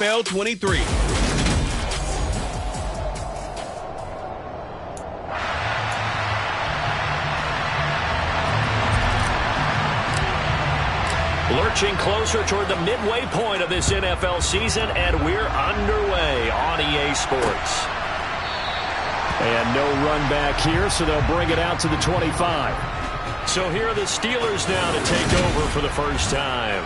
NFL 23. Lurching closer toward the midway point of this NFL season, and we're underway on EA Sports. And no run back here, so they'll bring it out to the 25. So here are the Steelers now to take over for the first time.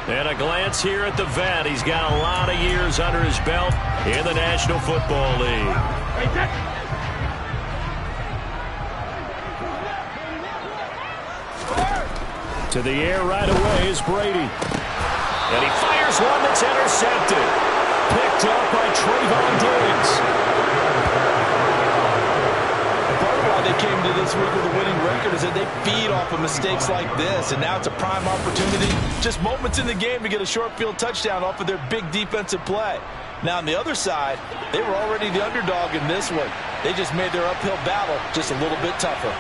And a glance here at the vet. He's got a lot of years under his belt in the National Football League. To the air right away is Brady. And he fires one that's intercepted. Picked up by Trayvon Diggs. They came to this week with a winning record is that they feed off of mistakes like this, and now it's a prime opportunity. Just moments in the game to get a short field touchdown off of their big defensive play. Now on the other side, they were already the underdog in this one. They just made their uphill battle just a little bit tougher.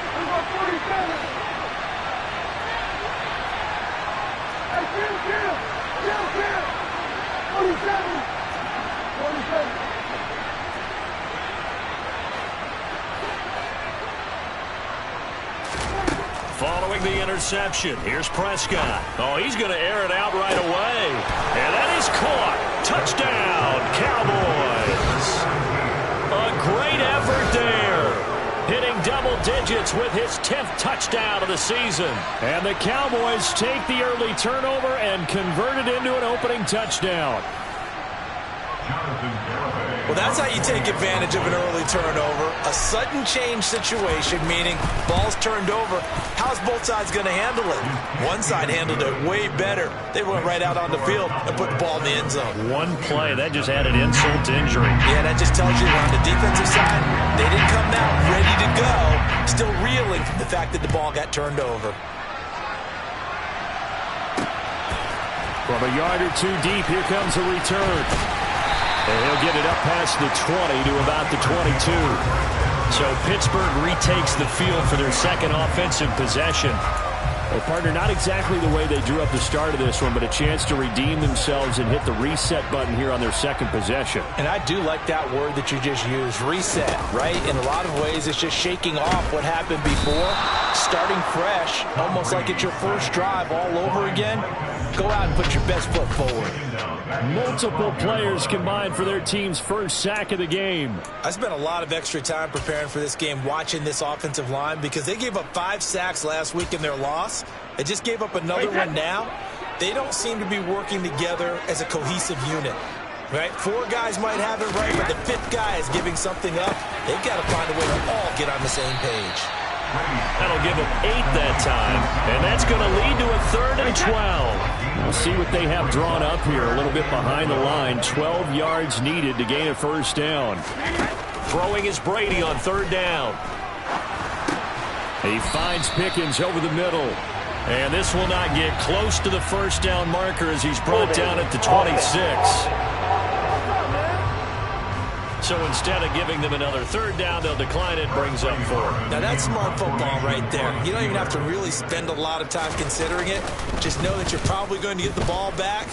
Following the interception, here's Prescott. Oh, he's going to air it out right away. And that is caught. Touchdown, Cowboys. A great effort there. Hitting double digits with his 10th touchdown of the season. And the Cowboys take the early turnover and convert it into an opening touchdown. Well, that's how you take advantage of an early turnover. A sudden change situation, meaning ball's turned over. How's both sides going to handle it? One side handled it way better. They went right out on the field and put the ball in the end zone. One play, that just added insult to injury. Yeah, that just tells you on the defensive side, they didn't come out ready to go. Still reeling the fact that the ball got turned over. From a yard or two deep, here comes a return. And he'll get it up past the 20 to about the 22. So Pittsburgh retakes the field for their second offensive possession. Well, partner, not exactly the way they drew up the start of this one, but a chance to redeem themselves and hit the reset button here on their second possession. And I do like that word that you just used, reset, right? In a lot of ways, it's just shaking off what happened before, starting fresh, almost like it's your first drive all over again. Go out and put your best foot forward. Multiple players combined for their team's first sack of the game. I spent a lot of extra time preparing for this game, watching this offensive line, because they gave up 5 sacks last week in their loss. They just gave up another one now. They don't seem to be working together as a cohesive unit. Right? 4 guys might have it right, but the 5th guy is giving something up. They've got to find a way to all get on the same page. That'll give them 8 that time, and that's going to lead to a 3rd and 12. We'll see what they have drawn up here, a little bit behind the line. 12 yards needed to gain a first down. Throwing is Brady on 3rd down. He finds Pickens over the middle. And this will not get close to the first down marker as he's brought down at the 26. So instead of giving them another 3rd down, they'll decline it, brings up 4. Now that's smart football right there. You don't even have to really spend a lot of time considering it. Just know that you're probably going to get the ball back.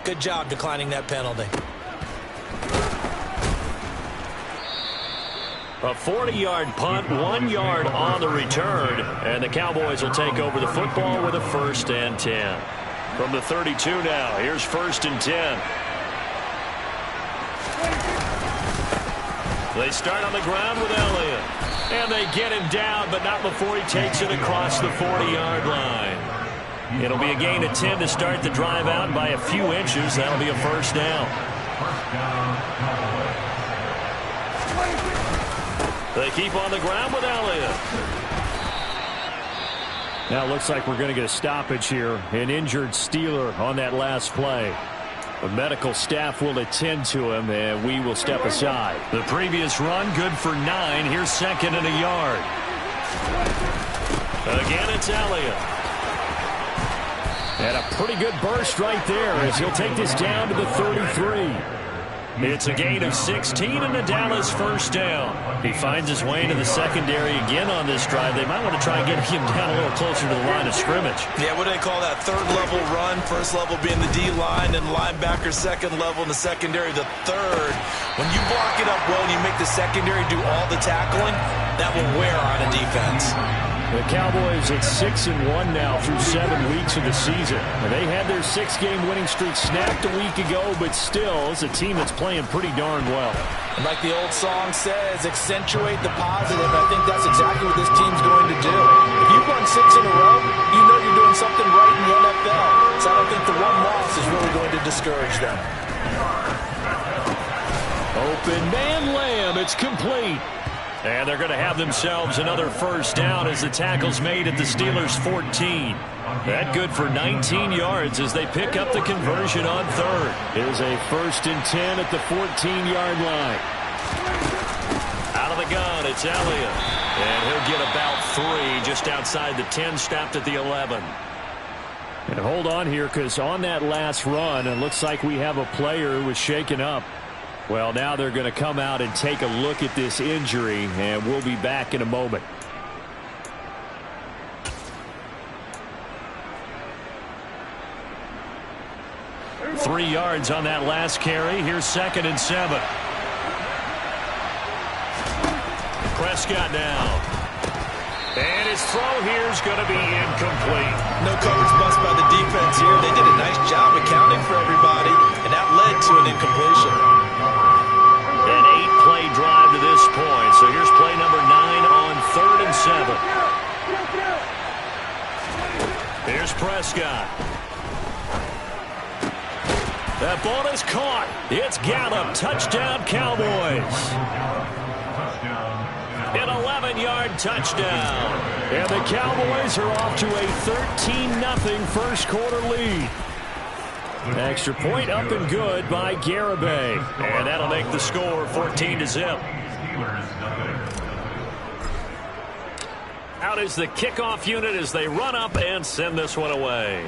Good job declining that penalty. A 40-yard punt, 1 yard on the return, and the Cowboys will take over the football with a 1st and 10. From the 32 now, here's 1st and 10. They start on the ground with Elliott. And they get him down, but not before he takes it across the 40-yard line. It'll be a gain of 10 to start the drive out by a few inches. That'll be a 1st down. They keep on the ground with Elliott. Now it looks like we're going to get a stoppage here. An injured Steeler on that last play. The medical staff will attend to him, and we will step aside. The previous run, good for 9. Here's 2nd and a yard. Again, it's Elliott. And a pretty good burst right there as he'll take this down to the 33. It's a gain of 16 and the Dallas first down. He finds his way into the secondary again on this drive. They might want to try and get him down a little closer to the line of scrimmage. Yeah, what do they call that? Third level run. First level being the D-line and linebacker. Second level in the secondary, the third. When you block it up well and you make the secondary do all the tackling, that will wear on a defense. The Cowboys at 6-1 now through 7 weeks of the season. They had their 6-game winning streak snapped a week ago, but still, it's a team that's playing pretty darn well. And like the old song says, accentuate the positive. I think that's exactly what this team's going to do. If you run 6 in a row, you know you're doing something right in the NFL. So I don't think the one loss is really going to discourage them. Open man Lamb, it's complete. And they're going to have themselves another first down as the tackle's made at the Steelers' 14. That good for 19 yards as they pick up the conversion on third. Here's a 1st and 10 at the 14-yard line. Out of the gun, it's Elliott. And he'll get about 3 just outside the 10, stopped at the 11. And hold on here, because on that last run, it looks like we have a player who was shaken up. Well, now they're going to come out and take a look at this injury, and we'll be back in a moment. Three yards on that last carry. Here's 2nd and 7. Prescott now. And his throw here is going to be incomplete. No coverage bust by the defense here. They did a nice job accounting for everybody, and that led to an incompletion. An 8-play drive to this point. So here's play number 9 on 3rd and 7. Here's Prescott. That ball is caught. It's Gallup. Touchdown, Cowboys. An 11-yard touchdown. And the Cowboys are off to a 13-0 first quarter lead. Extra point up and good by Garibay. And that'll make the score 14-0. Out is the kickoff unit as they run up and send this one away.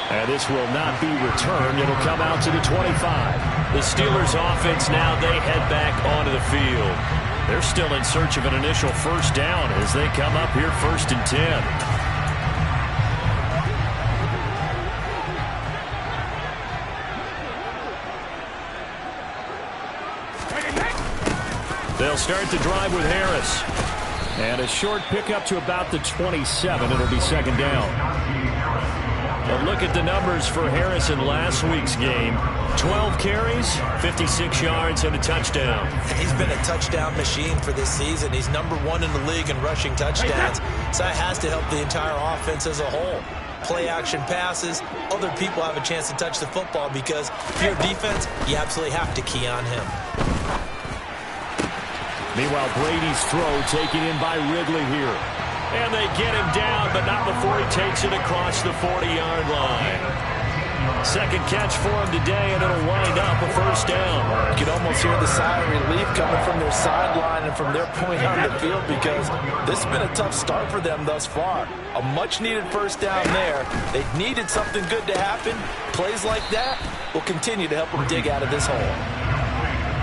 And this will not be returned. It'll come out to the 25. The Steelers offense now, they head back onto the field. They're still in search of an initial first down as they come up here 1st and 10. They'll start the drive with Harris. And a short pickup to about the 27. It'll be 2nd down. But look at the numbers for Harris in last week's game. 12 carries, 56 yards, and a touchdown. He's been a touchdown machine for this season. He's #1 in the league in rushing touchdowns. So that has to help the entire offense as a whole. Play action passes, other people have a chance to touch the football because if you're defense, you absolutely have to key on him. Meanwhile, Brady's throw taken in by Ridley here. And they get him down, but not before he takes it across the 40-yard line. Second catch for him today, and it'll wind up a first down. You can almost hear the sigh of relief coming from their sideline and from their point on the field because this has been a tough start for them thus far. A much-needed first down there. They needed something good to happen. Plays like that will continue to help them dig out of this hole.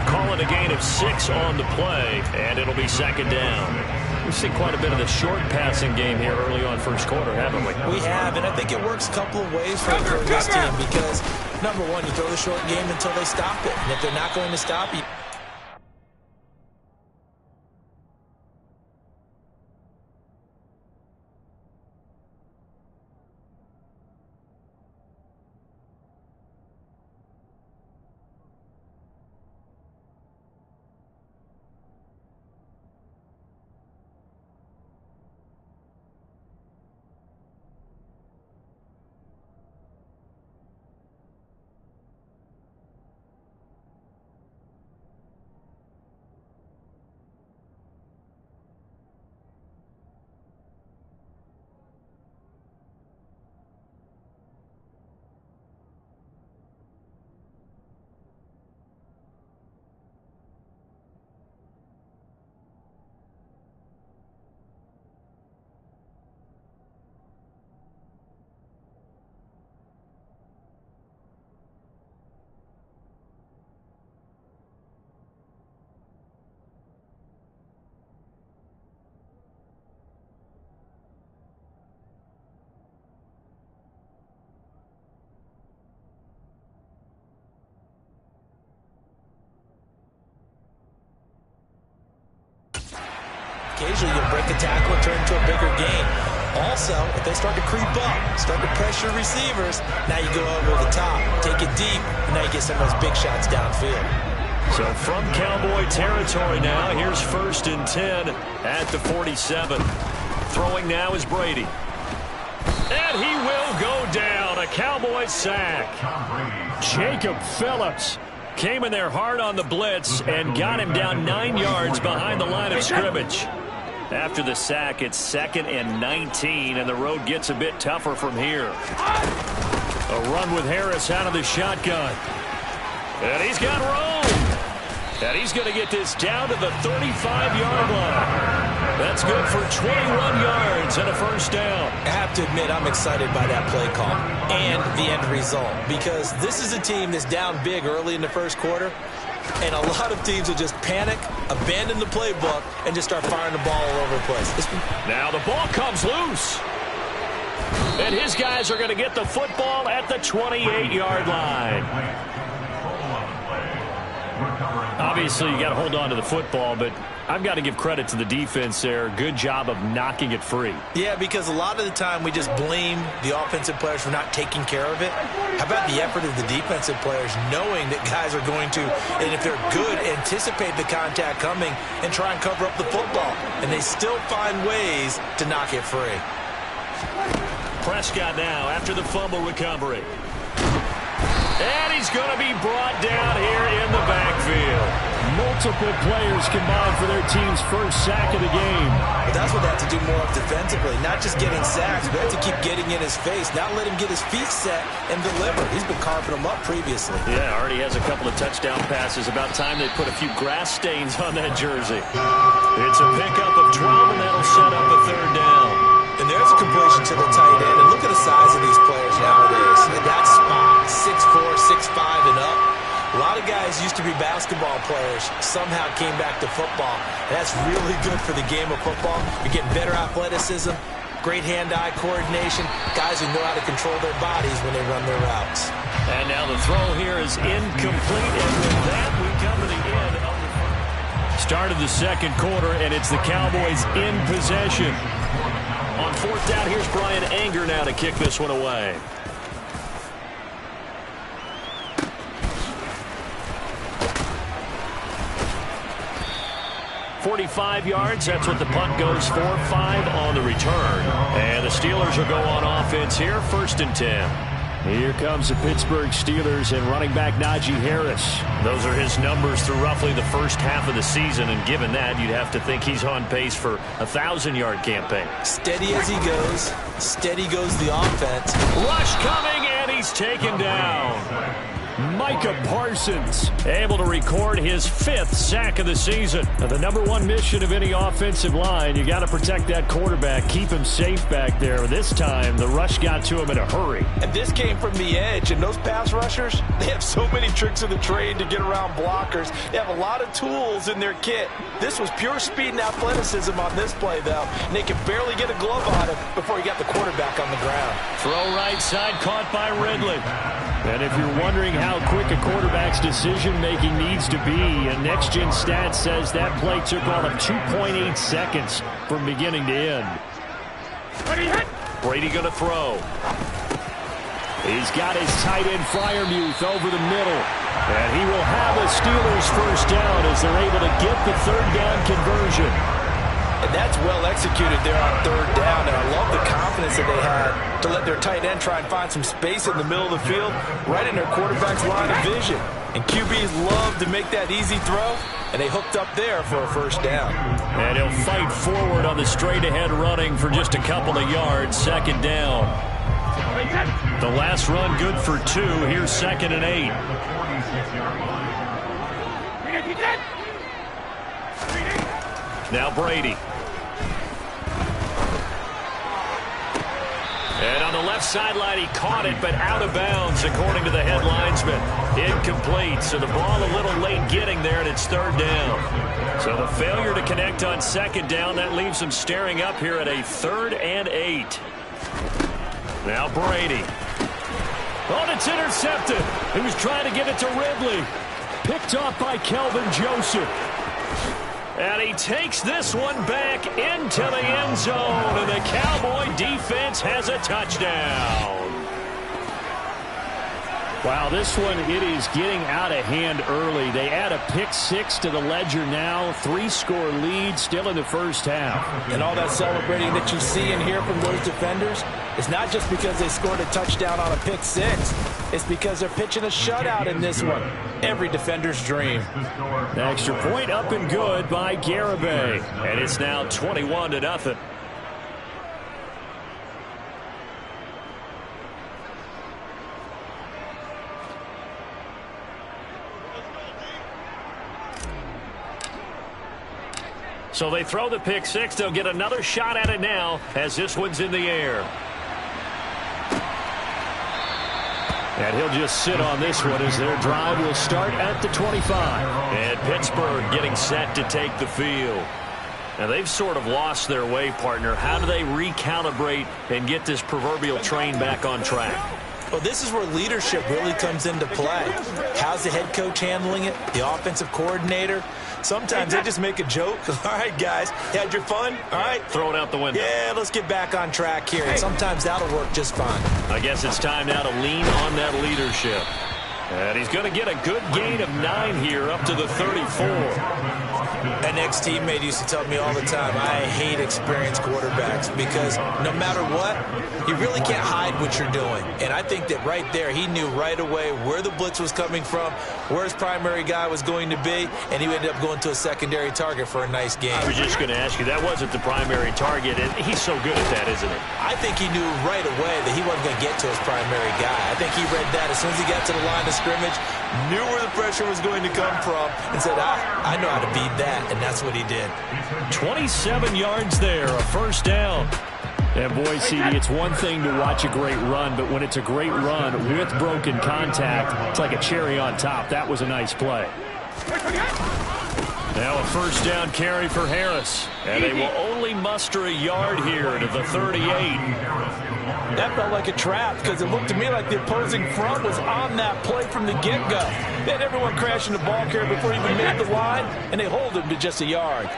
Call it a gain of 6 on the play, and it'll be 2nd down. We've seen quite a bit of the short passing game here early on first quarter, haven't we? We have, and I think it works a couple of ways for this team because, #1, you throw the short game until they stop it. And if they're not going to stop you, Occasionally, you'll break a tackle and turn into a bigger gain. Also, if they start to creep up, start to pressure receivers, now you go over the top, take it deep, and now you get some of those big shots downfield. So from Cowboy territory now, here's 1st and 10 at the 47. Throwing now is Brady. And he will go down. A Cowboy sack. Jacob Phillips came in there hard on the blitz and got him down 9 yards behind the line of scrimmage. After the sack, it's 2nd and 19, and the road gets a bit tougher from here. A run with Harris out of the shotgun. And he's got room. And he's going to get this down to the 35-yard line. That's good for 21 yards and a 1st down. I have to admit, I'm excited by that play call and the end result, because this is a team that's down big early in the 1st quarter, and a lot of teams will just panic, abandon the playbook, and just start firing the ball all over the place. Now the ball comes loose. And his guys are going to get the football at the 28-yard line. Obviously, you got to hold on to the football, but I've got to give credit to the defense there. Good job of knocking it free. Yeah, because a lot of the time we just blame the offensive players for not taking care of it. How about the effort of the defensive players knowing that guys are going to, and if they're good, anticipate the contact coming and try and cover up the football. And they still find ways to knock it free. Prescott now after the fumble recovery. And he's going to be brought down here in the backfield. Multiple players combined for their team's 1st sack of the game. But that's what they have to do more of defensively. Not just getting sacks, but have to keep getting in his face. Not let him get his feet set and deliver. He's been carving them up previously. Yeah, already has a couple of touchdown passes. About time they put a few grass stains on that jersey. It's a pickup of 12, and that'll set up a 3rd down. And there's a completion to the tight end. And look at the size of these players nowadays. In that spot, 6'4", 6'5", and up. A lot of guys used to be basketball players, somehow came back to football. And that's really good for the game of football. You're getting better athleticism, great hand-eye coordination, guys who know how to control their bodies when they run their routes. And now the throw here is incomplete. And with that, we come to the end of the start of the 2nd quarter, and it's the Cowboys in possession. On 4th down, here's Brian Anger now to kick this one away. .45 yards, that's what the punt goes for. 5 on the return. And the Steelers will go on offense here, 1st and 10. Here comes the Pittsburgh Steelers and running back Najee Harris. Those are his numbers through roughly the 1st half of the season, and given that, you'd have to think he's on pace for a 1,000-yard campaign. Steady as he goes, steady goes the offense. Rush coming, and he's taken down. Micah Parsons able to record his 5th sack of the season. Now, the #1 mission of any offensive line, you got to protect that quarterback, keep him safe back there. This time, the rush got to him in a hurry. And this came from the edge, and those pass rushers, they have so many tricks of the trade to get around blockers. They have a lot of tools in their kit. This was pure speed and athleticism on this play, though, and they could barely get a glove on him before he got the quarterback on the ground. Throw right side, caught by Ridley. And if you're wondering how quick a quarterback's decision-making needs to be, a next-gen stat says that play took all of 2.8 seconds from beginning to end. Brady going to throw. He's got his tight end Freiermuth over the middle. And he will have a Steelers 1st down as they're able to get the 3rd down conversion. And that's well executed there on 3rd down, and I love the confidence that they had to let their tight end try and find some space in the middle of the field, right in their quarterback's line of vision. And QBs love to make that easy throw, and they hooked up there for a 1st down. And he'll fight forward on the straight-ahead running for just a couple of yards, 2nd down. The last run good for 2. Here's 2nd and 8. Now Brady. And on the left sideline, he caught it, but out of bounds, according to the head linesman. Incomplete, so the ball a little late getting there, and it's 3rd down. So the failure to connect on 2nd down, that leaves him staring up here at a 3rd and 8. Now Brady. Oh, it's intercepted. He was trying to get it to Ridley. Picked off by Kelvin Joseph. And he takes this one back into the end zone, and the Cowboy defense has a touchdown. Wow, this one, it is getting out of hand early. They add a pick six to the ledger now. 3-score lead still in the first half. And all that celebrating that you see and hear from those defenders is not just because they scored a touchdown on a pick six. It's because they're pitching a shutout in this one. Every defender's dream. The extra point up and good by Garibay. And it's now 21-0. So they throw the pick six. They'll get another shot at it now as this one's in the air. And he'll just sit on this one as their drive will start at the 25. And Pittsburgh getting set to take the field. Now they've sort of lost their way, partner. How do they recalibrate and get this proverbial train back on track? Well, this is where leadership really comes into play. How's the head coach handling it? The offensive coordinator? Sometimes they just make a joke. All right, guys, you had your fun? All right. Throw it out the window. Yeah, let's get back on track here. And sometimes that'll work just fine. I guess it's time now to lean on that leadership. And he's going to get a good gain of 9 here up to the 34. An ex-teammate used to tell me all the time, I hate experienced quarterbacks because no matter what, you really can't hide what you're doing. And I think that right there, he knew right away where the blitz was coming from, where his primary guy was going to be, and he ended up going to a secondary target for a nice game. I was just going to ask you, that wasn't the primary target, and he's so good at that, isn't he? I think he knew right away that he wasn't going to get to his primary guy. I think he read that as soon as he got to the line of scrimmage, knew where the pressure was going to come from, and said, I know how to beat that, and that's what he did. 27 yards there, a first down. And boy, CD, it's one thing to watch a great run, but when it's a great run with broken contact, it's like a cherry on top. That was a nice play. Now a first down carry for Harris. And they will only muster a yard here to the 38. That felt like a trap because it looked to me like the opposing front was on that play from the get-go. They had everyone crashing the ball carrier before he even made the line, and they hold him to just a yard.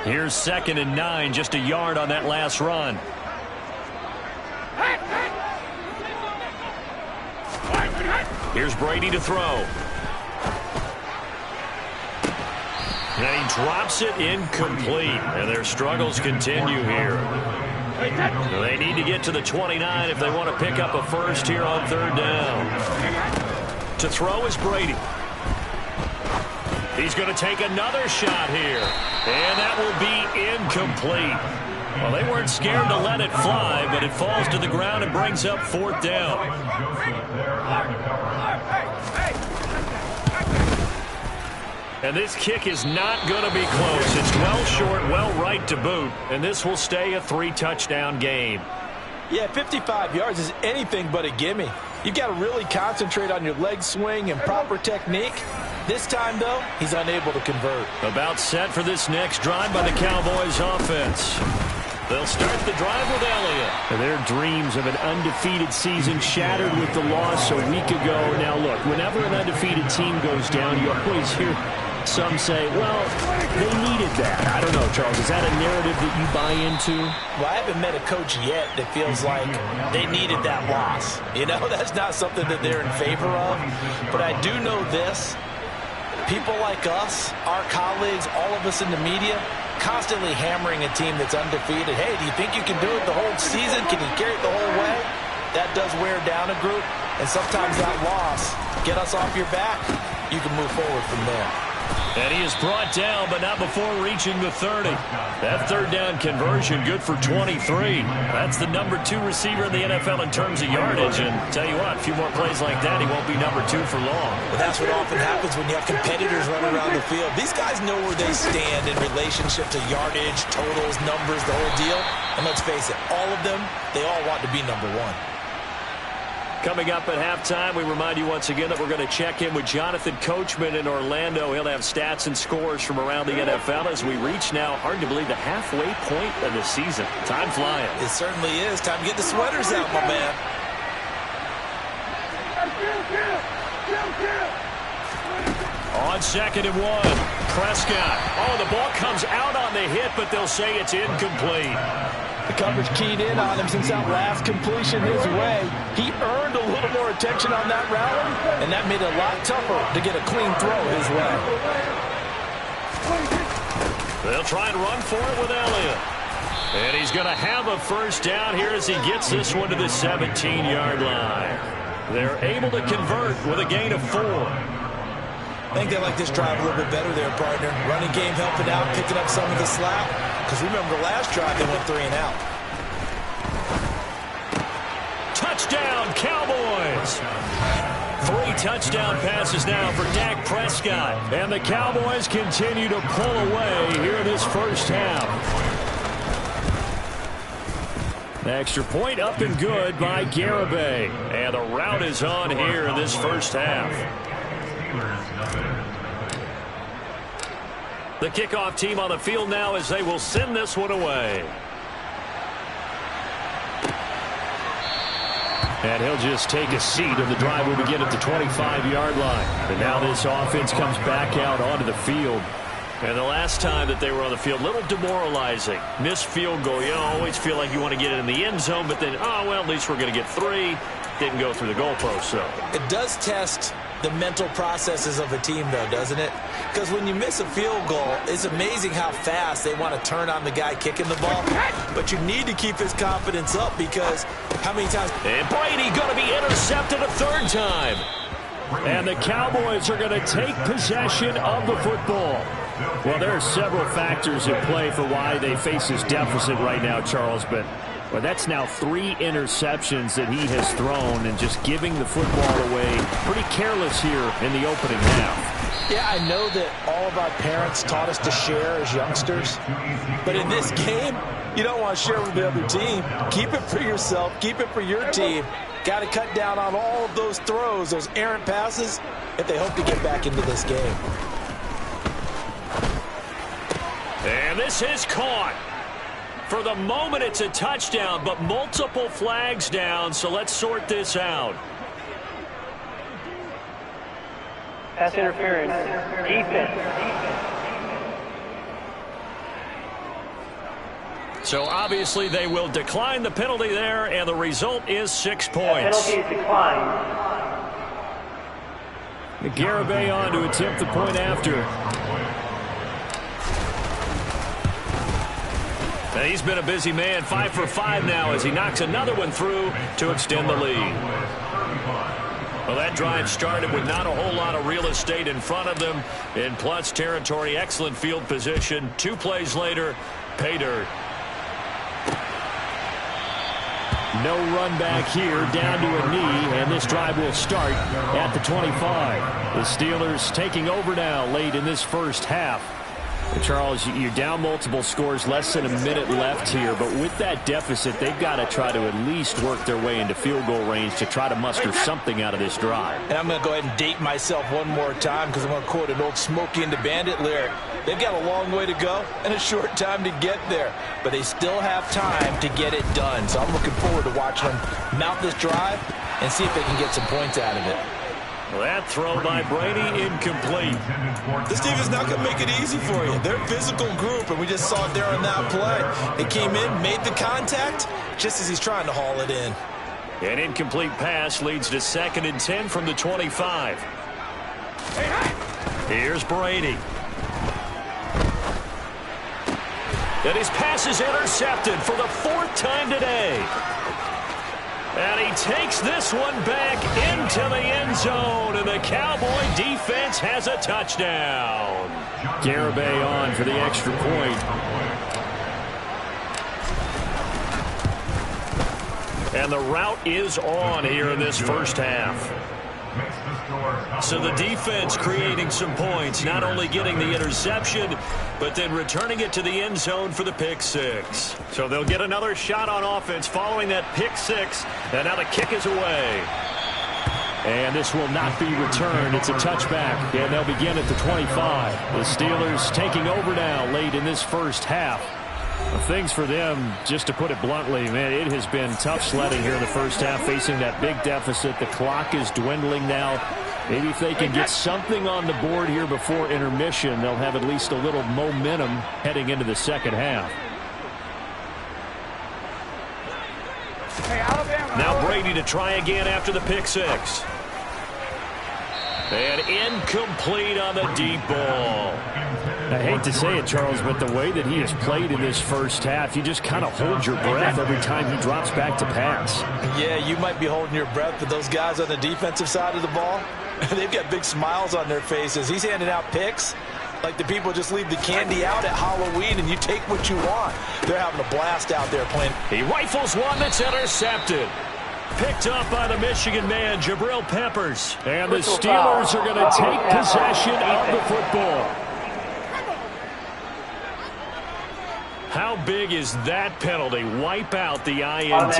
Here's 2nd and 9, just a yard on that last run. Here's Brady to throw. And he drops it incomplete. And their struggles continue here. They need to get to the 29 if they want to pick up a first here on 3rd down. To throw is Brady. He's going to take another shot here. And that will be incomplete. Well, they weren't scared to let it fly, but it falls to the ground and brings up 4th down. And this kick is not going to be close. It's well short, well right to boot, and this will stay a 3-touchdown game. Yeah, 55 yards is anything but a gimme. You've got to really concentrate on your leg swing and proper technique. This time, though, he's unable to convert. About set for this next drive by the Cowboys offense. They'll start the drive with Elliott. And their dreams of an undefeated season shattered with the loss a week ago. Now, look, whenever an undefeated team goes down, you always hear some say, well, they needed that. I don't know, Charles. Is that a narrative that you buy into? Well, I haven't met a coach yet that feels like they needed that loss. You know, that's not something that they're in favor of. But I do know this. People like us, our colleagues, all of us in the media, constantly hammering a team that's undefeated. Hey, do you think you can do it the whole season? Can you carry it the whole way? That does wear down a group. And sometimes that loss, get us off your back, you can move forward from there. And he is brought down, but not before reaching the 30. That 3rd down conversion, good for 23. That's the number 2 receiver in the NFL in terms of yardage. And tell you what, a few more plays like that, he won't be number 2 for long. But that's what often happens when you have competitors running around the field. These guys know where they stand in relationship to yardage, totals, numbers, the whole deal. And let's face it, all of them, they all want to be number 1. Coming up at halftime, we remind you once again that we're going to check in with Jonathan Coachman in Orlando. He'll have stats and scores from around the NFL as we reach now, hard to believe, the halfway point of the season. Time flying. It certainly is. Time to get the sweaters out, my man. On 2nd and 1, Prescott. Oh, the ball comes out on the hit, but they'll say it's incomplete. The coverage keyed in on him since that last completion his way. He earned a little more attention on that route, and that made it a lot tougher to get a clean throw his way. They'll try and run for it with Elliott. And he's going to have a first down here as he gets this one to the 17-yard line. They're able to convert with a gain of 4. I think they like this drive a little bit better there, partner. Running game helping out, picking up some of the slack. Because remember, the last drive, they went 3 and out. Touchdown, Cowboys! 3 touchdown passes now for Dak Prescott. And the Cowboys continue to pull away here in this first half. The extra point up and good by Garibay. And the route is on here in this first half. The kickoff team on the field now as they will send this one away. And he'll just take a seat, and the drive will begin at the 25-yard line. And now this offense comes back out onto the field. And the last time that they were on the field, a little demoralizing. Missed field goal. You always feel like you want to get it in the end zone, but then, oh, well, at least we're going to get 3. Didn't go through the goalpost, so. It does test the mental processes of a team, though, doesn't it? Because when you miss a field goal, it's amazing how fast they want to turn on the guy kicking the ball. But you need to keep his confidence up because how many times... And Brady going to be intercepted a 3rd time. And the Cowboys are going to take possession of the football. Well, there are several factors at play for why they face this deficit right now, Charles, but that's now 3 interceptions that he has thrown and just giving the football away pretty careless here in the opening half. Yeah, I know that all of our parents taught us to share as youngsters, but in this game, you don't want to share with the other team. Keep it for yourself. Keep it for your team. Got to cut down on all of those throws, those errant passes, if they hope to get back into this game. And this is caught. For the moment, it's a touchdown, but multiple flags down, so let's sort this out. Pass interference. Defense. So obviously they will decline the penalty there, and the result is 6 points. Penalty is declined. Garibay on to attempt the point after. He's been a busy man, 5 for 5 now as he knocks another one through to extend the lead. Well, that drive started with not a whole lot of real estate in front of them in plus territory. Excellent field position. 2 plays later, pay dirt. No run back here, down to a knee, and this drive will start at the 25. The Steelers taking over now late in this first half. Charles, you're down multiple scores, less than a minute left here, but with that deficit, they've got to try to at least work their way into field goal range to try to muster something out of this drive. And I'm going to go ahead and date myself one more time because I'm going to quote an old Smokey and the Bandit lyric. They've got a long way to go and a short time to get there, but they still have time to get it done. So I'm looking forward to watching them mount this drive and see if they can get some points out of it. Well, that throw by Brady incomplete. This team is not going to make it easy for you. They're a physical group, and we just saw it there on that play. They came in, made the contact, just as he's trying to haul it in. An incomplete pass leads to 2nd and 10 from the 25. Here's Brady. And his pass is intercepted for the 4th time today. And he takes this one back into the end zone, and the Cowboy defense has a touchdown. Garibay on for the extra point. And the route is on here in this first half. So the defense creating some points, not only getting the interception, but then returning it to the end zone for the pick 6. So they'll get another shot on offense following that pick 6, and now the kick is away. And this will not be returned. It's a touchback, and they'll begin at the 25. The Steelers taking over now late in this first half. Things for them, just to put it bluntly, man, it has been tough sledding here in the first half, facing that big deficit. The clock is dwindling now. Maybe if they can get something on the board here before intermission, they'll have at least a little momentum heading into the second half. Now Brady to try again after the pick six. And incomplete on the deep ball. I hate to say it, Charles, but the way that he has played in this first half, you just kind of hold your breath every time he drops back to pass. Yeah, you might be holding your breath, but those guys on the defensive side of the ball, they've got big smiles on their faces. He's handing out picks like the people just leave the candy out at Halloween and you take what you want. They're having a blast out there playing. He rifles one that's intercepted. Picked up by the Michigan man, Jabril Peppers. And the Steelers are going to take possession of the football. How big is that penalty? Wipe out the INT.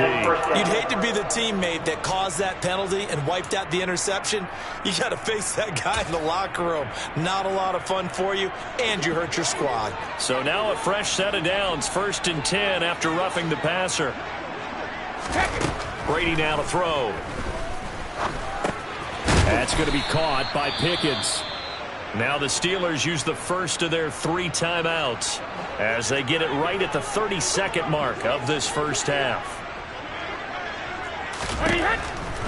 You'd hate to be the teammate that caused that penalty and wiped out the interception. You got to face that guy in the locker room. Not a lot of fun for you, and you hurt your squad. So now a fresh set of downs, 1st and 10 after roughing the passer. Brady now to throw. That's going to be caught by Pickens. Now the Steelers use the first of their 3 timeouts as they get it right at the 32nd mark of this first half.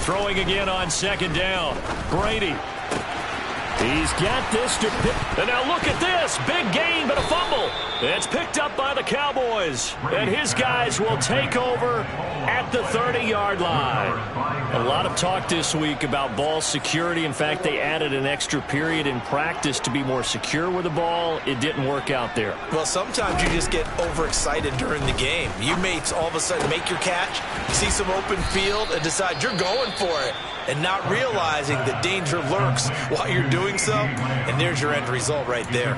Throwing again on 2nd down. Brady. He's got this to pick. And now look at this. Big gain, but a fumble. It's picked up by the Cowboys. And his guys will take over at the 30-yard line. A lot of talk this week about ball security. In fact, they added an extra period in practice to be more secure with the ball. It didn't work out there. Well, sometimes you just get overexcited during the game. You may all of a sudden make your catch, see some open field, and decide you're going for it, and not realizing the danger lurks while you're doing so. And there's your end result right there.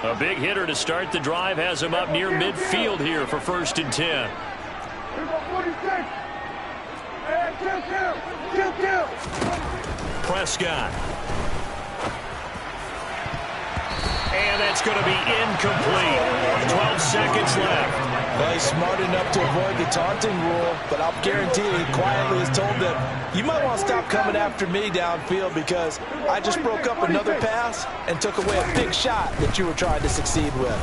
A big hitter to start the drive has him up near midfield here for 1st and 10. Prescott. And that's going to be incomplete. 12 seconds left. Well, he's smart enough to avoid the taunting rule, but I'll guarantee he quietly has told them, you might want to stop coming after me downfield because I just broke up another pass and took away a big shot that you were trying to succeed with.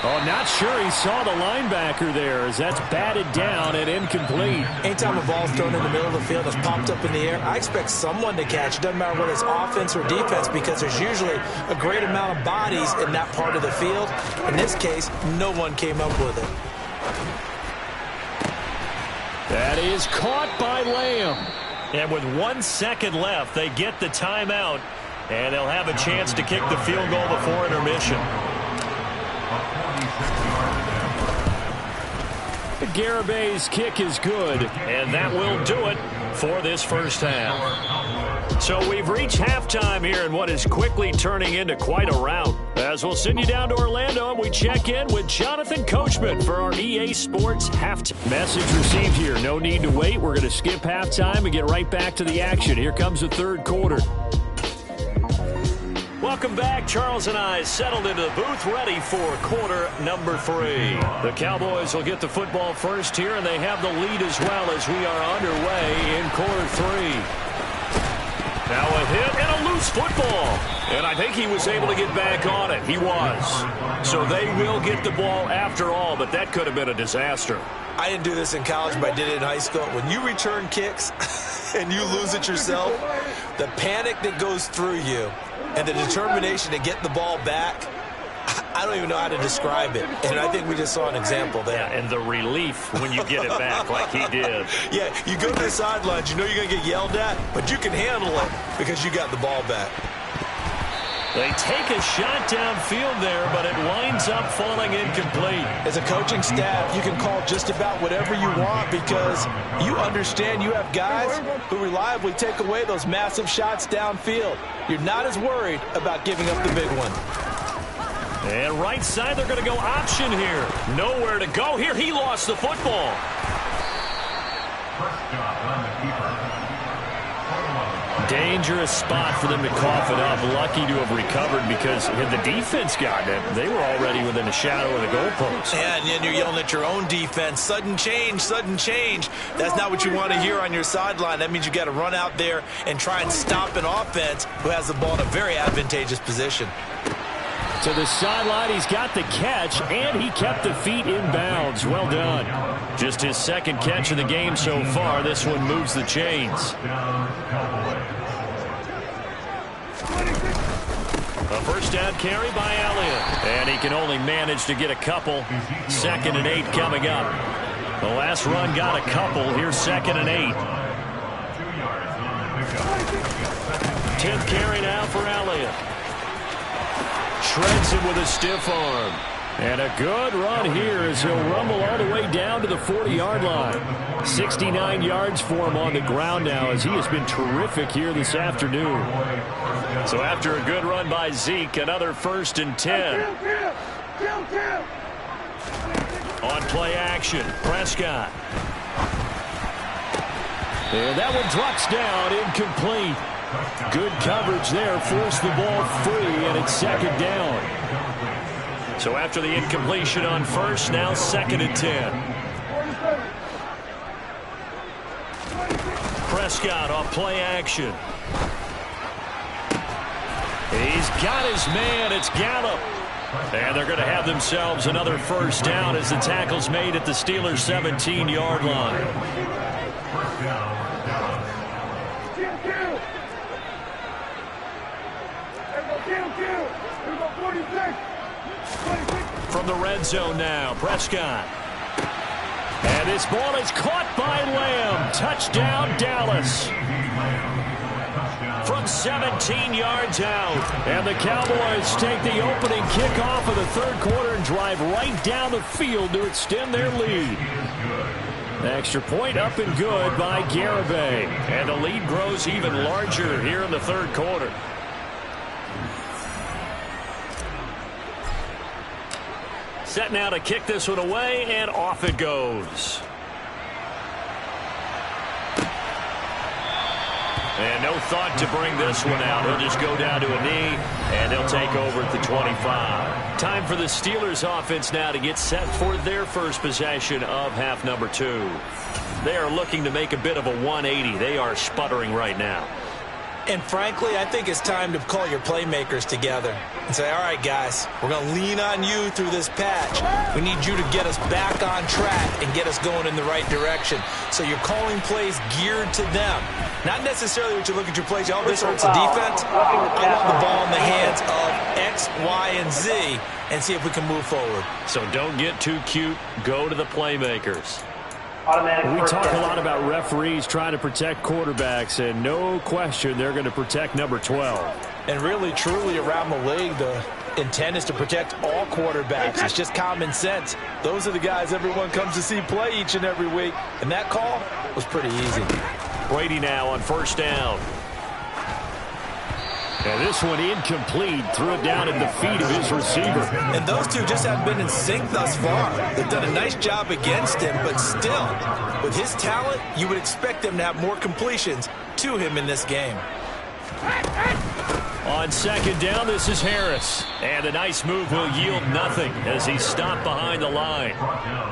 Oh, not sure he saw the linebacker there as that's batted down and incomplete. Anytime a ball's thrown in the middle of the field that's popped up in the air, I expect someone to catch. It doesn't matter whether it's offense or defense because there's usually a great amount of bodies in that part of the field. In this case, no one came up with it. That is caught by Lamb. And with 1 second left, they get the timeout, and they'll have a chance to kick the field goal before intermission. Garabay's kick is good. And that will do it for this first half. So we've reached halftime here in what is quickly turning into quite a rout. As we'll send you down to Orlando and we check in with Jonathan Coachman for our EA Sports halftime. Message received here. No need to wait. We're going to skip halftime and get right back to the action. Here comes the third quarter. Welcome back. Charles and I settled into the booth ready for quarter number 3. The Cowboys will get the football first here, and they have the lead as well as we are underway in quarter 3. Now a hit and a loose football. And I think he was able to get back on it. He was. So they will get the ball after all, but that could have been a disaster. I didn't do this in college, but I did it in high school. When you return kicks and you lose it yourself, the panic that goes through you and the determination to get the ball back, I don't even know how to describe it. And I think we just saw an example there. Yeah, and the relief when you get it back like he did. Yeah, you go to the sidelines, you know you're going to get yelled at, but you can handle it because you got the ball back. They take a shot downfield there, but it winds up falling incomplete. As a coaching staff, you can call just about whatever you want because you understand you have guys who reliably take away those massive shots downfield. You're not as worried about giving up the big one. And right side, they're going to go option here. Nowhere to go here. He lost the football. Dangerous spot for them to cough it up. Lucky to have recovered because had the defense gotten it, they were already within a shadow of the goalpost. Yeah, and then you're yelling at your own defense. Sudden change, sudden change. That's not what you want to hear on your sideline. That means you got to run out there and try and stop an offense who has the ball in a very advantageous position. To the sideline, he's got the catch, and he kept the feet in bounds. Well done. Just his second catch of the game so far. This one moves the chains. A first down carry by Elliott. And he can only manage to get a couple. 2nd and 8 coming up. The last run got a couple. Here's 2nd and 8. 10th carry now for Elliott. Shreds him with a stiff arm. And a good run here as he'll rumble all the way down to the 40-yard line. 69 yards for him on the ground now as he has been terrific here this afternoon. So after a good run by Zeke, another 1st and 10. On play action, Prescott. And that one drops down, incomplete. Good coverage there, forced the ball free, and it's 2nd down. So after the incompletion on first, now 2nd and 10. Prescott off play action. He's got his man. It's Gallup. And they're going to have themselves another 1st down as the tackle's made at the Steelers' 17-yard line. From the red zone now, Prescott. And this ball is caught by Lamb. Touchdown, Dallas. From 17 yards out. And the Cowboys take the opening kickoff of the 3rd quarter and drive right down the field to extend their lead. Extra point up and good by Garibay. And the lead grows even larger here in the 3rd quarter. Set now to kick this one away, and off it goes. And no thought to bring this one out. He'll just go down to a knee, and they'll take over at the 25. Time for the Steelers offense now to get set for their first possession of half number 2. They are looking to make a bit of a 180. They are sputtering right now. And frankly, I think it's time to call your playmakers together and say, all right, guys, we're going to lean on you through this patch. We need you to get us back on track and get us going in the right direction. So you're calling plays geared to them. Not necessarily what you look at your plays, oh, this hurts the defense. I want the ball in the hands of X, Y, and Z and see if we can move forward. So don't get too cute. Go to the playmakers. Automatic. We talk a lot about referees trying to protect quarterbacks, and no question they're going to protect number 12. And really, truly, around the league, the intent is to protect all quarterbacks. It's just common sense. Those are the guys everyone comes to see play each and every week. And that call was pretty easy. Brady now on 1st down. And this one incomplete. Threw it down at the feet of his receiver. And those two just haven't been in sync thus far. They've done a nice job against him, but still, with his talent, you would expect them to have more completions to him in this game. On 2nd down, this is Harris. And a nice move will yield nothing as he's stopped behind the line.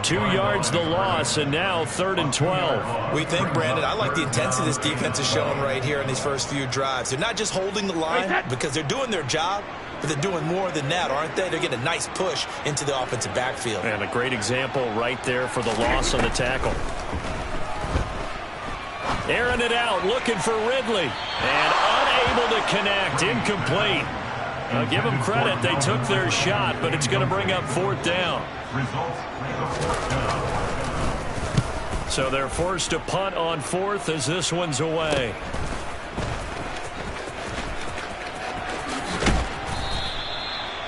2 yards the loss, and now 3rd and 12. We think, Brandon, I like the intensity this defense is showing right here in these first few drives. They're not just holding the line because they're doing their job, but they're doing more than that, aren't they? They're getting a nice push into the offensive backfield. And a great example right there for the loss on the tackle. Airing it out, looking for Ridley. And unable to connect, incomplete. I'll give them credit, they took their shot, but it's going to bring up 4th down. So they're forced to punt on 4th as this one's away.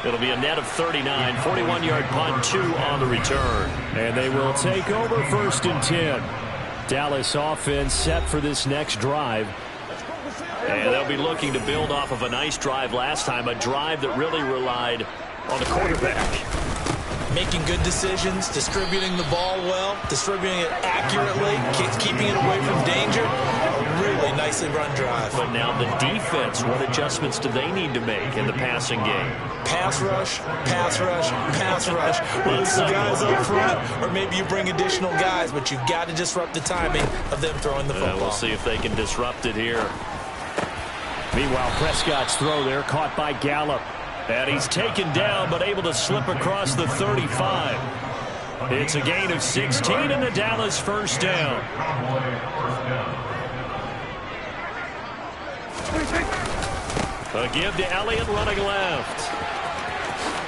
It'll be a net of 39, 41-yard punt, 2 on the return. And they will take over 1st and 10. Dallas offense set for this next drive. And they'll be looking to build off of a nice drive last time, a drive that really relied on the quarterback. Making good decisions, distributing the ball well, distributing it accurately, keeping it away from danger. A really Absolutely. Nicely run drive. But now the defense, what adjustments do they need to make in the passing game? Pass rush, pass rush, pass rush. Run some guys up front, or maybe you bring additional guys, but you've got to disrupt the timing of them throwing the football. We'll see if they can disrupt it here. Meanwhile, Prescott's throw there caught by Gallup. And he's taken down, but able to slip across the 35. It's a gain of 16 and the Dallas first down. A give to Elliott running left.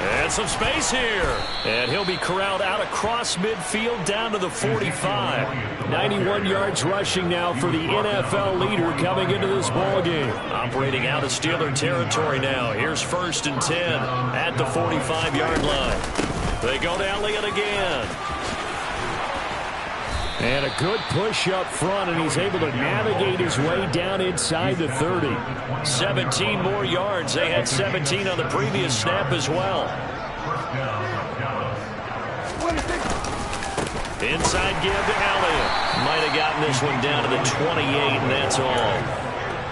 And some space here. And he'll be corralled out across midfield down to the 45. 91 yards rushing now for the NFL leader coming into this ball game. Operating out of Steeler territory now. Here's 1st and 10 at the 45-yard line. They go to Elliott again. And a good push up front, and he's able to navigate his way down inside the 30. 17 more yards. They had 17 on the previous snap as well. Inside give to Elliott. Might have gotten this one down to the 28, and that's all.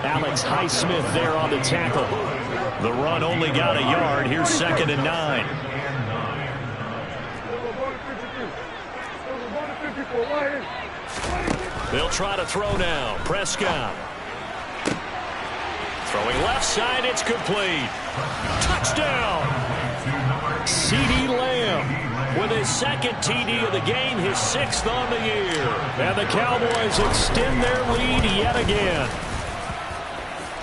Alex Highsmith there on the tackle. The run only got a yard. Here's 2nd and 9. They'll try to throw now. Prescott. Throwing left side. It's complete. Touchdown. CeeDee Lamb with his 2nd TD of the game, his 6th on the year. And the Cowboys extend their lead yet again.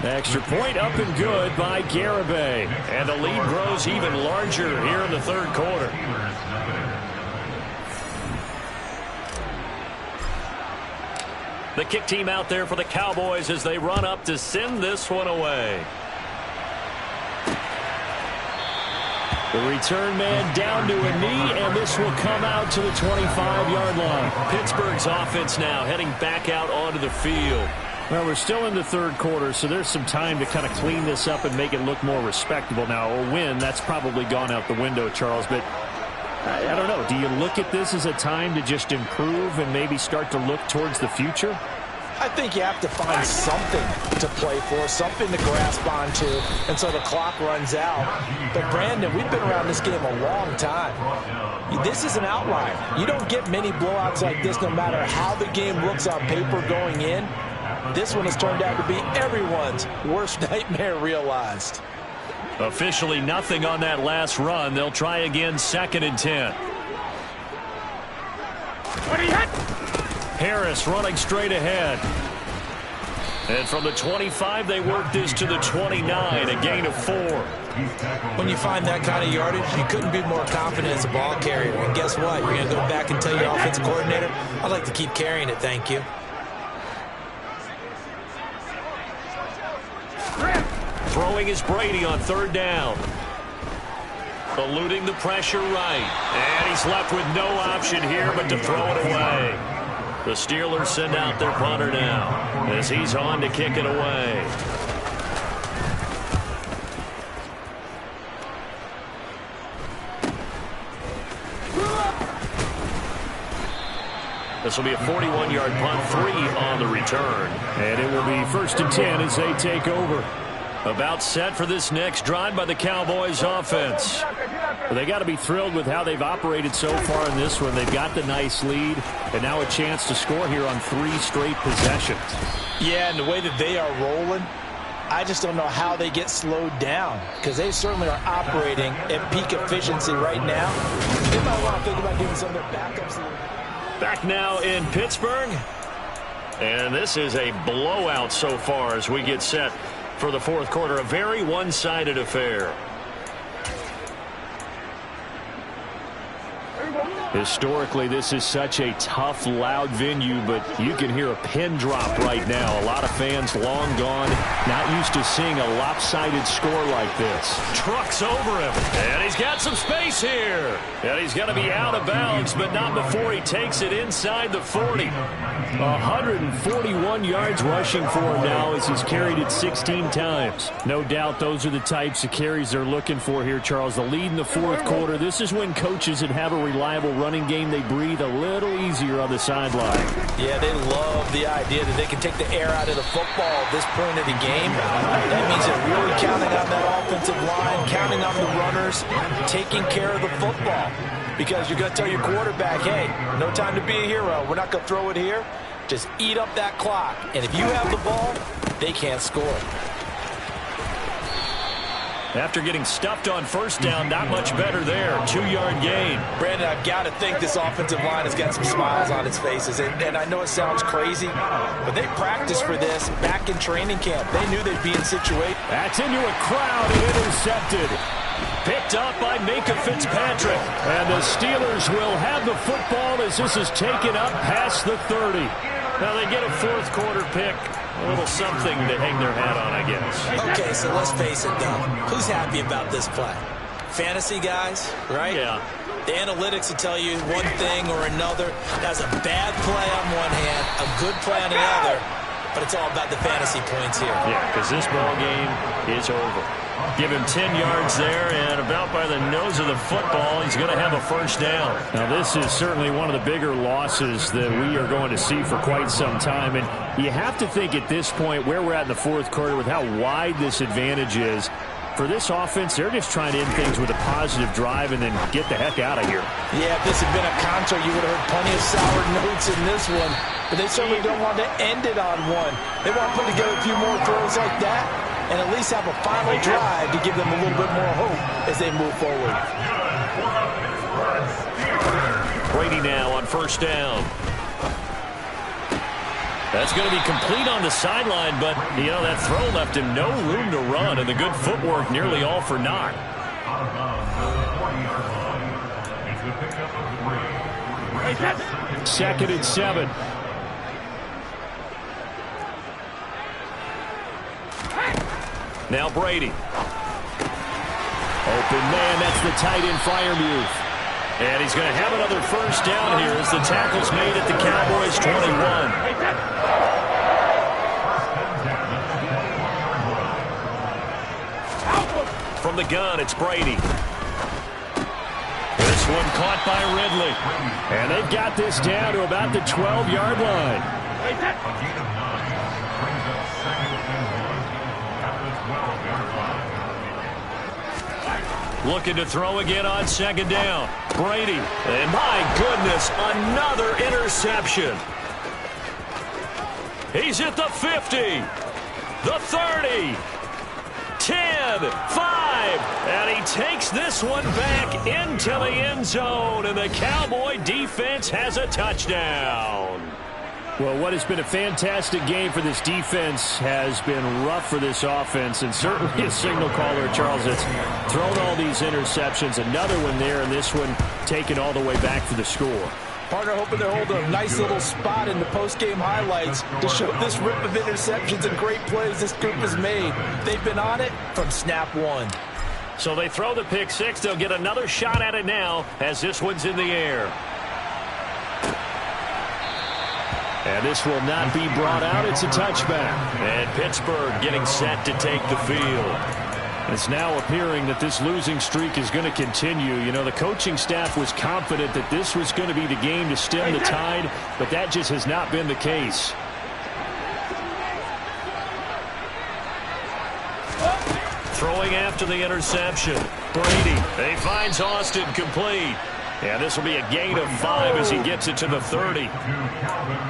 Extra point up and good by Garibay. And the lead grows even larger here in the 3rd quarter. The kick team out there for the Cowboys as they run up to send this one away. The return man down to a knee, and this will come out to the 25-yard line. Pittsburgh's offense now heading back out onto the field. Well, we're still in the 3rd quarter, so there's some time to kind of clean this up and make it look more respectable. Now, a win, that's probably gone out the window, Charles, but I don't know. Do you look at this as a time to just improve and maybe start to look towards the future? I think you have to find something to play for, something to grasp onto, and so the clock runs out. But, Brandon, we've been around this game a long time. This is an outlier. You don't get many blowouts like this no matter how the game looks on paper going in. This one has turned out to be everyone's worst nightmare realized. Officially nothing on that last run. They'll try again, 2nd and 10. Harris running straight ahead. And from the 25, they work this to the 29, a gain of 4. When you find that kind of yardage, you couldn't be more confident as a ball carrier. And guess what? You're going to go back and tell your offensive coordinator, I'd like to keep carrying it, thank you. Throwing is Brady on 3rd down. Eluding the pressure right. And he's left with no option here but to throw it away. The Steelers send out their punter now as he's on to kick it away. This will be a 41-yard punt, 3 on the return. And it will be 1st and 10 as they take over. About set for this next drive by the Cowboys offense. Well, they got to be thrilled with how they've operated so far in this one. They've got the nice lead, and now a chance to score here on 3 straight possessions. Yeah, and the way that they are rolling, I just don't know how they get slowed down, because they certainly are operating at peak efficiency right now. They might want to think about giving some of their backups. Back now in Pittsburgh. And this is a blowout so far as we get set for the 4th quarter. A very one-sided affair. Historically, this is such a tough, loud venue, but you can hear a pin drop right now. A lot of fans long gone, not used to seeing a lopsided score like this. Trucks over him, and he's got some space here. And he's going to be out of bounds, but not before he takes it inside the 40. 141 yards rushing for him now as he's carried it 16 times. No doubt those are the types of carries they're looking for here, Charles. The lead in the 4th quarter. This is when coaches that have a reliable running game, they breathe a little easier on the sideline. Yeah, they love the idea that they can take the air out of the football at this point of the game. That means they're really counting on that offensive line, counting on the runners, taking care of the football. Because you're going to tell your quarterback, hey, no time to be a hero. We're not going to throw it here. Just eat up that clock. And if you have the ball, they can't score. After getting stuffed on first down, not much better there. 2-yard gain. Brandon, I've got to think this offensive line has got some smiles on its faces. And I know it sounds crazy, but they practiced for this back in training camp. They knew they'd be in situation. That's into a crowd and intercepted. Picked up by Minka Fitzpatrick. And the Steelers will have the football as this is taken up past the 30. Now they get a fourth quarter pick. A little something to hang their hat on, I guess. Okay, so let's face it, though. Who's happy about this play? Fantasy guys, right? Yeah. The analytics will tell you one thing or another. That's a bad play on one hand, a good play on the other, but it's all about the fantasy points here. Yeah, because this ball game is over. Give him 10 yards there, and about by the nose of the football, he's going to have a first down. Now, this is certainly one of the bigger losses that we are going to see for quite some time. And you have to think at this point where we're at in the fourth quarter with how wide this advantage is. For this offense, they're just trying to end things with a positive drive and then get the heck out of here. Yeah, if this had been a contra, you would have heard plenty of sour notes in this one. But they certainly don't want to end it on one. They want to put together a few more throws like that and at least have a final drive to give them a little bit more hope as they move forward. Brady now on first down. That's going to be complete on the sideline, but, you know, that throw left him no room to run, and the good footwork nearly all for naught. Second and 7. Now Brady. Open man, that's the tight end Freiermuth. And he's going to have another first down here as the tackle's made at the Cowboys' 21. From the gun, it's Brady. This one caught by Ridley. And they've got this down to about the 12-yard line. Looking to throw again on second down. Brady. And my goodness, another interception. He's at the 50. The 30. 10, 5. And he takes this one back into the end zone. And the Cowboy defense has a touchdown. Well, what has been a fantastic game for this defense has been rough for this offense, and certainly a signal caller, Charles, that's thrown all these interceptions. Another one there, and this one taken all the way back for the score. Partner hoping they hold a nice little spot in the post-game highlights to show this rip of interceptions and great plays this group has made. They've been on it from snap one. So they throw the pick six. They'll get another shot at it now as this one's in the air. And this will not be brought out. It's a touchback. And Pittsburgh getting set to take the field. It's now appearing that this losing streak is going to continue. You know, the coaching staff was confident that this was going to be the game to stem the tide, but that just has not been the case. Throwing after the interception. Brady. He finds Austin complete. Yeah, this will be a gain of 5 as he gets it to the 30.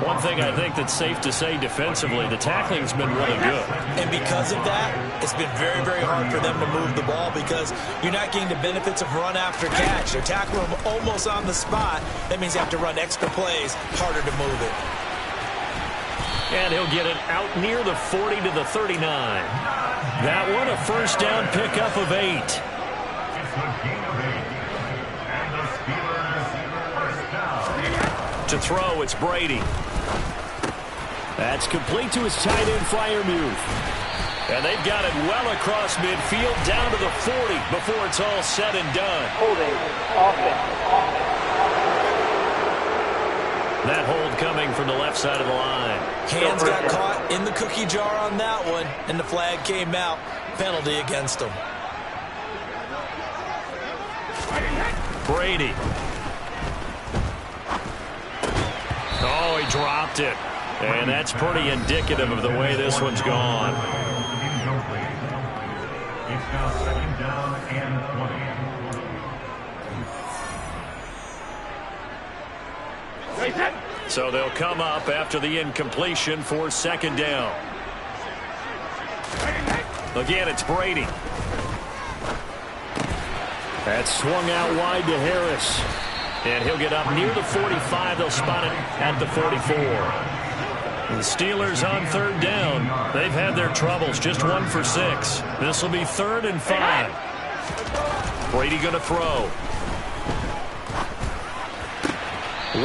One thing I think that's safe to say defensively, the tackling's been really good. And because of that, it's been very, very hard for them to move the ball because you're not getting the benefits of run after catch. They're tackling them almost on the spot. That means you have to run extra plays, harder to move it. And he'll get it out near the 40 to the 39. That one a first down pickup of 8. To throw, it's Brady. That's complete to his tight end, Freiermuth. And they've got it well across midfield, down to the 40 before it's all said and done. Holding. Offense. That hold coming from the left side of the line. Hands got caught in the cookie jar on that one, and the flag came out. Penalty against them. Brady. dropped it. And that's pretty indicative of the way this one's gone. It's now second down and 20. So they'll come up after the incompletion for second down. Again, it's Brady. That's swung out wide to Harris. And he'll get up near the 45. They'll spot it at the 44. The Steelers on third down. They've had their troubles, just 1 for 6. This will be 3rd and 5. Brady going to throw.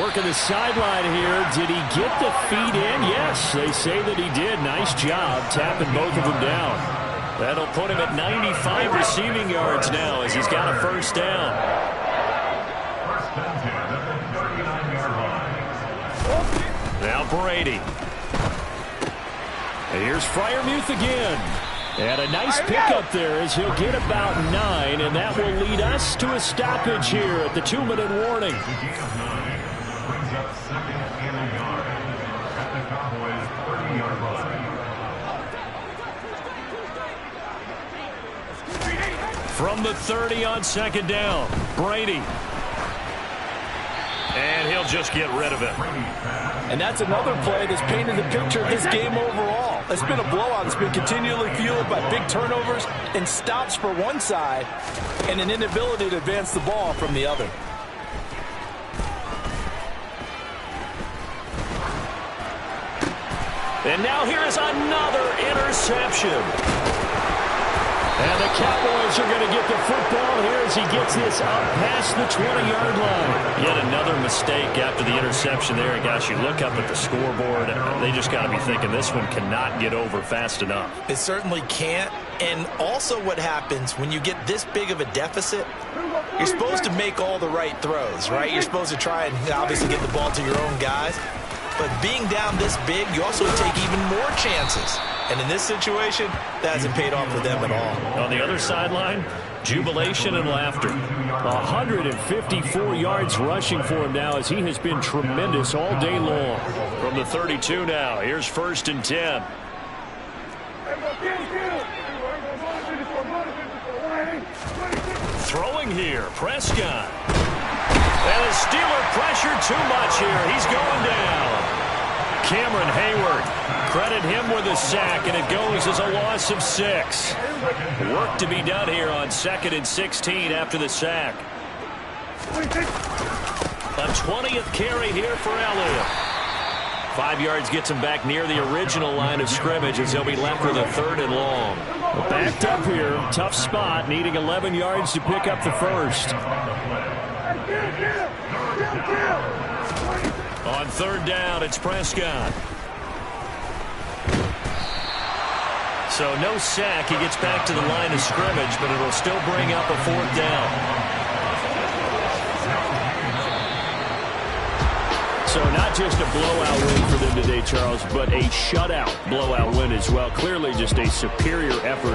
Working the sideline here. Did he get the feet in? Yes, they say that he did. Nice job tapping both of them down. That'll put him at 95 receiving yards now as he's got a first down. First and 10 at the 39-yard line. Now Brady. And here's Freiermuth again. And a nice pickup there as he'll get about 9, and that will lead us to a stoppage here at the 2-minute warning. The gain of 9 brings up second and a yard at the Cowboys' 30-yard line. From the 30 on second down, Brady. And he'll just get rid of it. And that's another play that's painted the picture of this game overall. It's been a blowout. It's been continually fueled by big turnovers and stops for one side and an inability to advance the ball from the other. And now here is another interception. And the Cowboys are going to get the football here as he gets this up past the 20-yard line. Yet another mistake after the interception there. And gosh, you look up at the scoreboard, they just got to be thinking this one cannot get over fast enough. It certainly can't. And also what happens when you get this big of a deficit, you're supposed to make all the right throws, right? You're supposed to try and obviously get the ball to your own guys. But being down this big, you also take even more chances. And in this situation, that hasn't paid off for them at all. On the other sideline, jubilation and laughter. 154 yards rushing for him now as he has been tremendous all day long. From the 32 now, here's 1st and 10. Throwing here, Prescott. And the Steeler pressure too much here. He's going down. Cameron Hayward, credit him with a sack, and it goes as a loss of 6. Work to be done here on 2nd and 16 after the sack. A 20th carry here for Elliott. 5 yards gets him back near the original line of scrimmage as he'll be left with a 3rd and long. Backed up here, tough spot, needing 11 yards to pick up the first. On 3rd down, it's Prescott. So no sack. He gets back to the line of scrimmage, but it'll still bring up a 4th down. So not just a blowout win for them today, Charles, but a shutout blowout win as well. Clearly just a superior effort.